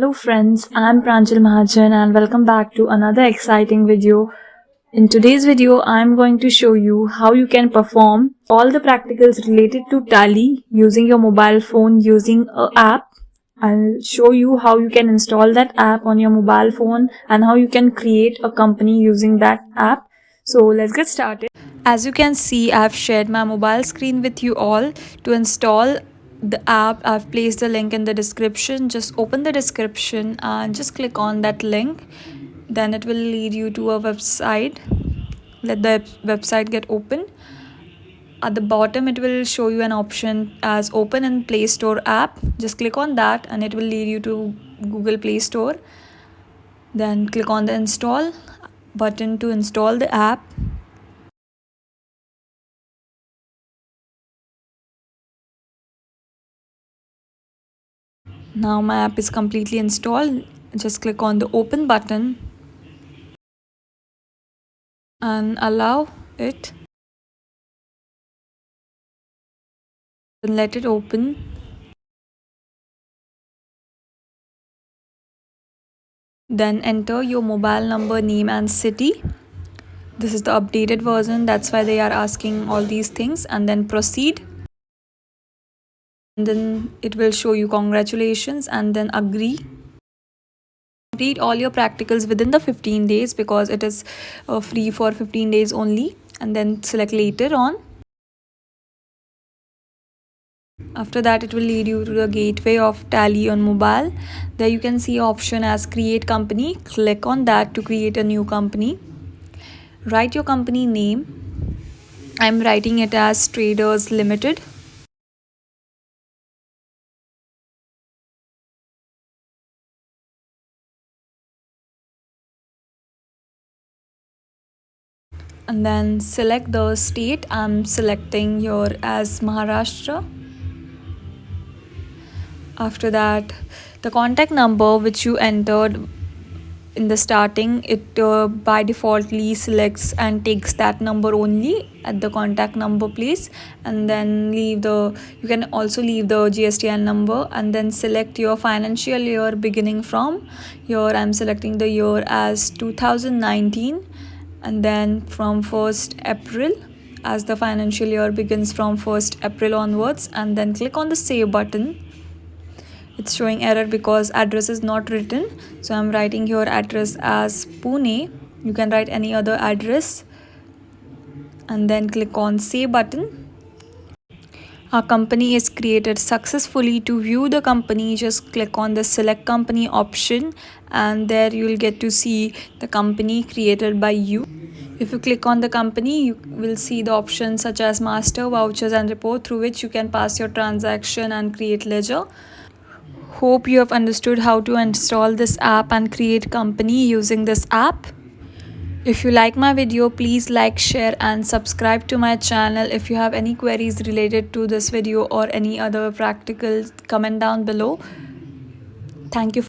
Hello friends, I'm Pranjal Mahajan and welcome back to another exciting video. In today's video, I'm going to show you how you can perform all the practicals related to Tally using your mobile phone using an app. I'll show you how you can install that app on your mobile phone and how you can create a company using that app. So let's get started. As you can see, I've shared my mobile screen with you all. To install the app, I've placed the link in the description. Just open the description and just click on that link. Then it will lead you to a website. Let the website get open. At the bottom, it will show you an option as Open in Play Store app. Just click on that and it will lead you to Google Play Store. Then click on the install button to install the app. Now my app is completely installed. Just click on the open button and allow it. Then let it open. Then enter your mobile number, name and city. This is the updated version, that's why they are asking all these things, and then proceed. And then it will show you congratulations and then agree. Complete all your practicals within the 15 days because it is free for 15 days only, and then select later on. After that, it will lead you to the gateway of Tally on mobile. There you can see option as create company. Click on that to create a new company. Write your company name. I'm writing it as Traders Limited. And then select the state. I'm selecting here as Maharashtra. After that, the contact number which you entered in the starting, it by defaultly selects and takes that number only at the contact number place, and then you can also leave the GSTN number, and then select your financial year beginning from. Here I'm selecting the year as 2019, and then from 1st April, as the financial year begins from 1st April onwards, and then click on the save button. It's showing error because address is not written, so I'm writing here address as Pune. You can write any other address, and then click on save button. Our company is created successfully. To view the company, just click on the select company option, and there you will get to see the company created by you. If you click on the company, you will see the options such as master, vouchers and report, through which you can pass your transaction and create ledger. Hope you have understood how to install this app and create company using this app. If you like my video, please like, share and subscribe to my channel. If you have any queries related to this video or any other practical, comment down below. Thank you.